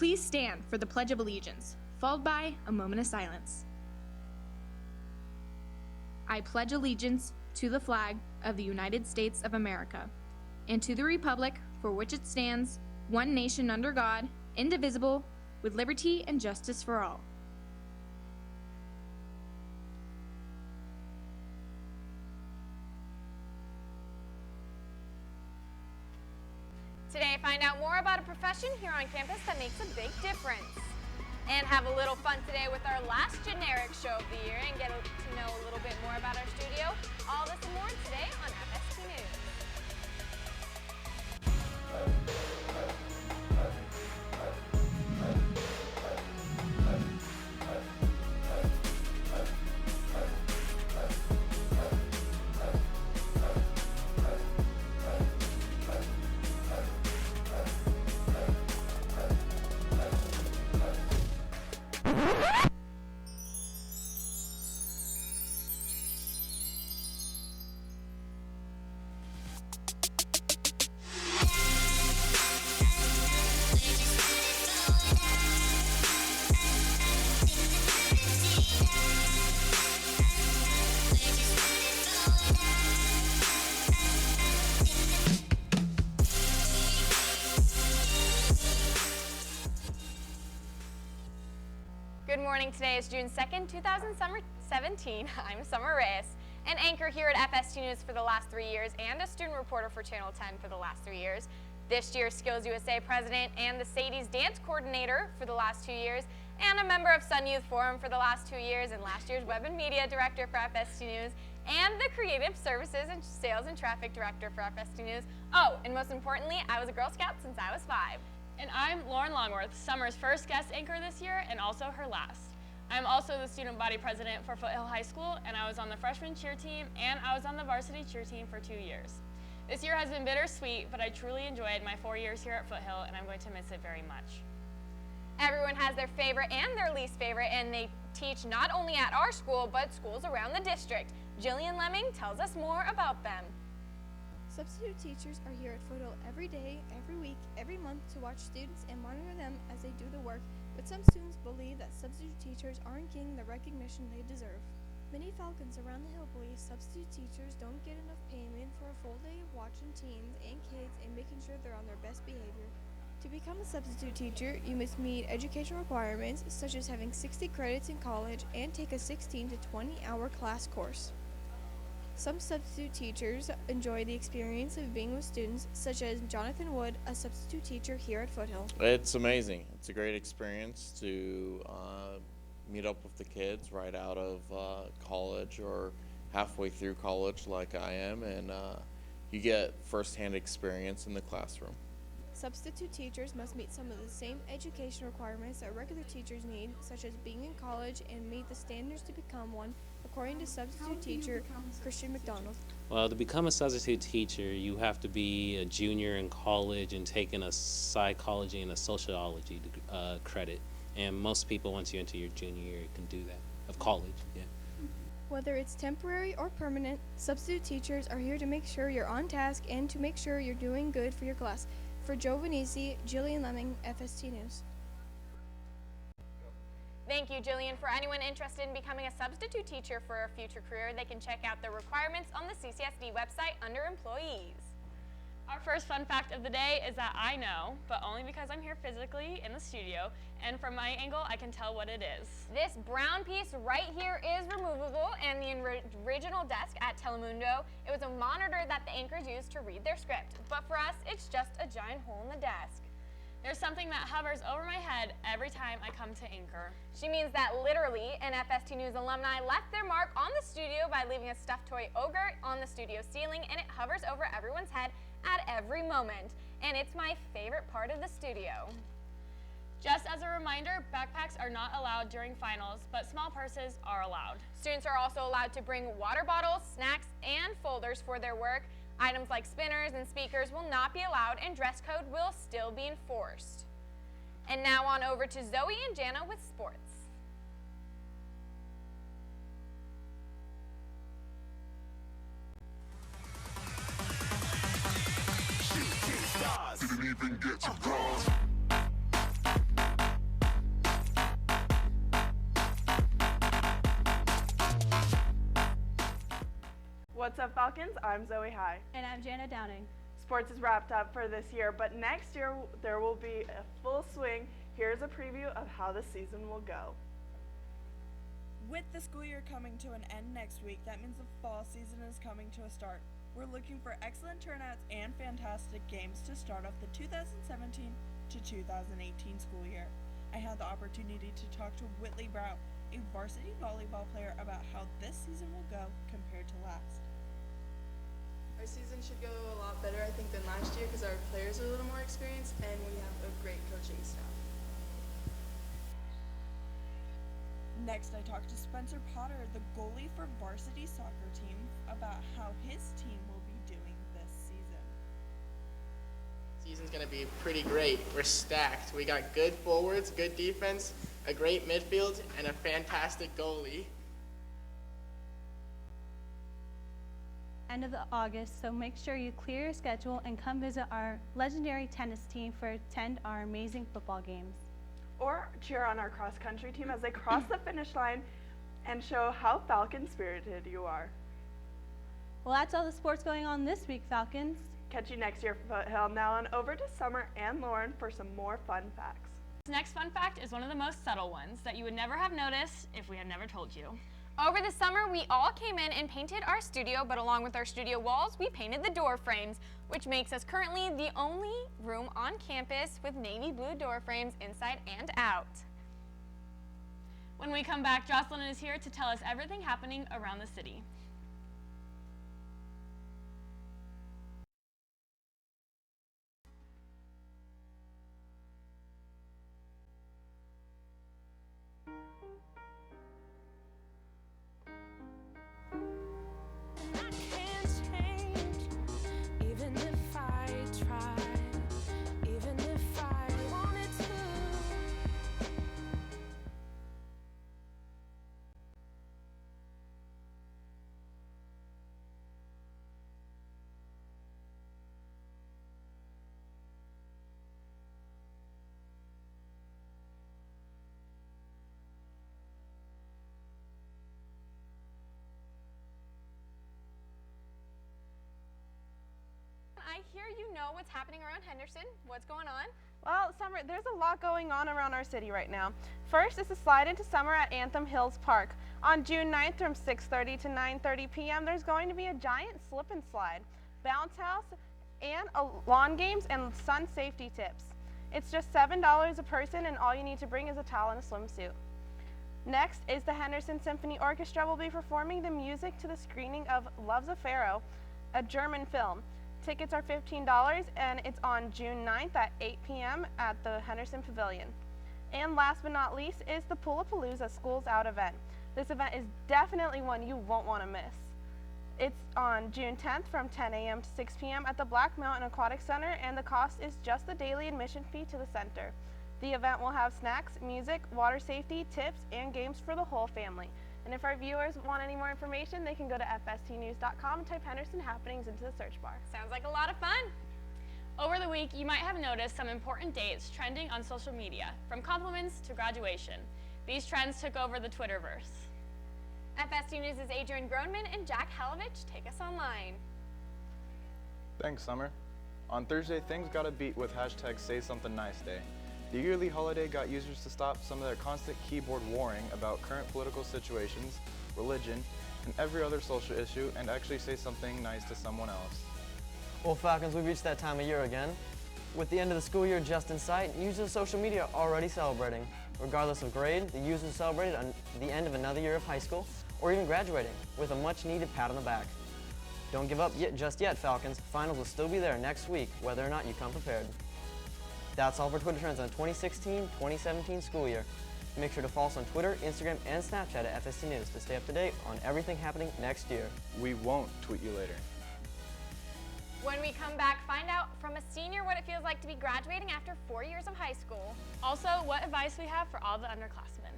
Please stand for the Pledge of Allegiance, followed by a moment of silence. I pledge allegiance to the flag of the United States of America and to the republic for which it stands, one nation under God, indivisible, with liberty and justice for all. Today, find out more about a profession here on campus that makes a big difference. And have a little fun today with our last generic show of the year and get to know a little bit more about our studio. All this and more today on FST News. Good morning. Today is June 2nd, 2017. I'm Summer Reyes, an anchor here at FST News for the last 3 years and a student reporter for Channel 10 for the last 3 years. This year's Skills USA president and the Sadie's dance coordinator for the last 2 years, and a member of Sun Youth Forum for the last 2 years, and last year's web and media director for FST News, and the creative services and sales and traffic director for FST News. Oh, and most importantly, I was a Girl Scout since I was 5. And I'm Lauren Longworth, Summer's first guest anchor this year and also her last. I'm also the student body president for Foothill High School, and I was on the freshman cheer team and I was on the varsity cheer team for 2 years. This year has been bittersweet, but I truly enjoyed my 4 years here at Foothill and I'm going to miss it very much. Everyone has their favorite and their least favorite, and they teach not only at our school, but schools around the district. Jillian Lemming tells us more about them. Substitute teachers are here at Foothill every day, every week, every month to watch students and monitor them as they do the work, but some students believe that substitute teachers aren't getting the recognition they deserve. Many Falcons around the Hill believe substitute teachers don't get enough payment for a full day of watching teams and kids and making sure they're on their best behavior. To become a substitute teacher, you must meet educational requirements such as having 60 credits in college and take a 16 to 20-hour class course. Some substitute teachers enjoy the experience of being with students, such as Jonathan Wood, a substitute teacher here at Foothill. It's amazing. It's a great experience to meet up with the kids right out of college or halfway through college like I am, and you get firsthand experience in the classroom. Substitute teachers must meet some of the same education requirements that regular teachers need, such as being in college and meet the standards to become one, according to substitute teacher Christian McDonald. Well, to become a substitute teacher, you have to be a junior in college and taking a psychology and a sociology credit. And most people, once you enter your junior year, can do that, of college, yeah. Whether it's temporary or permanent, substitute teachers are here to make sure you're on task and to make sure you're doing good for your class. For Joe Venisi, Jillian Lemming, FST News. Thank you, Jillian. For anyone interested in becoming a substitute teacher for a future career, they can check out the requirements on the CCSD website under Employees. Our first fun fact of the day is that I know, but only because I'm here physically in the studio, and from my angle I can tell what it is. This brown piece right here is removable, and the original desk at Telemundo, it was a monitor that the anchors used to read their script, but for us it's just a giant hole in the desk. There's something that hovers over my head every time I come to anchor. She means that literally an FST News alumni left their mark on the studio by leaving a stuffed toy ogre on the studio ceiling, and it hovers over everyone's head at every moment. And it's my favorite part of the studio. Just as a reminder, backpacks are not allowed during finals, but small purses are allowed. Students are also allowed to bring water bottles, snacks, and folders for their work. Items like spinners and speakers will not be allowed, and dress code will still be enforced. And now on over to Zoe and Jana with sports. Didn't even get to bronze. What's up, Falcons? I'm Zoe High. And I'm Jana Downing. Sports is wrapped up for this year, but next year there will be a full swing. Here's a preview of how the season will go. With the school year coming to an end next week, that means the fall season is coming to a start. We're looking for excellent turnouts and fantastic games to start off the 2017 to 2018 school year. I had the opportunity to talk to Whitley Brow, a varsity volleyball player, about how this season will go compared to last. Our season should go a lot better, I think, than last year because our players are a little more experienced and we have a great coaching staff. Next, I talked to Spencer Potter, the goalie for varsity soccer team, about how his team will be doing this season. Season's gonna be pretty great. We're stacked. We got good forwards, good defense, a great midfield, and a fantastic goalie. End of August, so make sure you clear your schedule and come visit our legendary tennis team for attend our amazing football games. Or cheer on our cross-country team as they cross the finish line and show how Falcon-spirited you are. Well, that's all the sports going on this week, Falcons. Catch you next year, Foothill. Now on over to Summer and Lauren for some more fun facts. This next fun fact is one of the most subtle ones that you would never have noticed if we had never told you. Over the summer, we all came in and painted our studio, but along with our studio walls, we painted the door frames, which makes us currently the only room on campus with navy blue door frames inside and out. When we come back, Jocelyn is here to tell us everything happening around the city. I hear you know what's happening around Henderson. What's going on? Well, Summer, there's a lot going on around our city right now. First is the Slide into Summer at Anthem Hills Park. On June 9th from 6:30 to 9:30 p.m., there's going to be a giant slip and slide, bounce house, and lawn games and sun safety tips. It's just $7 a person, and all you need to bring is a towel and a swimsuit. Next is the Henderson Symphony Orchestra will be performing the music to the screening of Loves a Pharaoh, a German film. Tickets are $15, and it's on June 9th at 8 p.m. at the Henderson Pavilion. And last but not least is the Poolapalooza Schools Out event. This event is definitely one you won't want to miss. It's on June 10th from 10 a.m. to 6 p.m. at the Black Mountain Aquatic Center, and the cost is just the daily admission fee to the center. The event will have snacks, music, water safety, tips, and games for the whole family. And if our viewers want any more information, they can go to fstnews.com and type Henderson Happenings into the search bar. Sounds like a lot of fun. Over the week, you might have noticed some important dates trending on social media, from compliments to graduation. These trends took over the Twitterverse. FST News' Adrian Groneman and Jack Halovich take us online. Thanks, Summer. On Thursday, things got a beat with hashtag Say Something Nice Day. The yearly holiday got users to stop some of their constant keyboard warring about current political situations, religion, and every other social issue, and actually say something nice to someone else. Well, Falcons, we've reached that time of year again. With the end of the school year just in sight, users of social media are already celebrating. Regardless of grade, the users celebrated on the end of another year of high school, or even graduating, with a much-needed pat on the back. Don't give up just yet, Falcons. Finals will still be there next week, whether or not you come prepared. That's all for Twitter trends on the 2016-2017 school year. Make sure to follow us on Twitter, Instagram, and Snapchat at FST News to stay up to date on everything happening next year. We won't tweet you later. When we come back, find out from a senior what it feels like to be graduating after 4 years of high school. Also, what advice we have for all the underclassmen.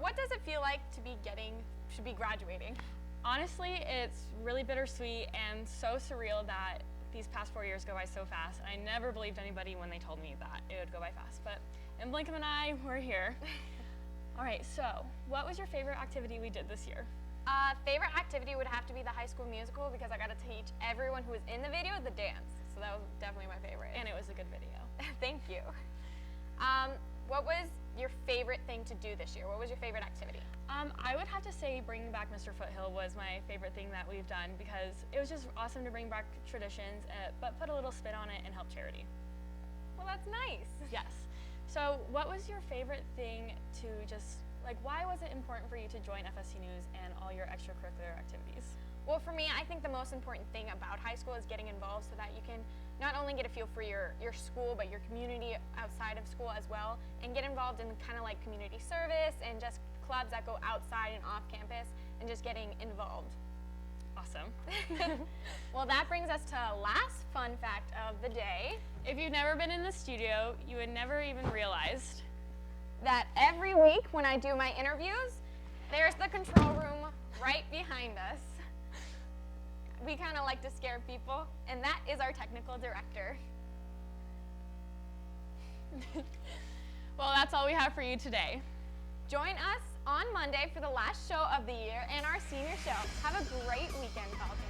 what does it feel like to be graduating? Honestly, it's really bittersweet and so surreal that these past 4 years go by so fast. I never believed anybody when they told me that it would go by fast, but in blink of an eye, we're here. All right, so what was your favorite activity we did this year? Favorite activity would have to be the high school musical because I got to teach everyone who was in the video the dance. So that was definitely my favorite. And it was a good video. Thank you. What was your favorite thing to do this year? What was your favorite activity? I would have to say bringing back Mr. Foothill was my favorite thing that we've done because it was just awesome to bring back traditions, but put a little spin on it and help charity. Well, that's nice. Yes. So what was your favorite thing to just, like, why was it important for you to join FST News and all your extracurricular activities? Well, for me, I think the most important thing about high school is getting involved so that you can not only get a feel for your school, but your community outside of school as well, and get involved in kind of like community service and just clubs that go outside and off campus and just getting involved. Awesome. Well, that brings us to last fun fact of the day. If you've never been in the studio, you would never even realized that every week when I do my interviews, there's the control room right behind us. We kind of like to scare people, and that is our technical director. Well, that's all we have for you today. Join us on Monday for the last show of the year and our senior show. Have a great weekend, Falcons.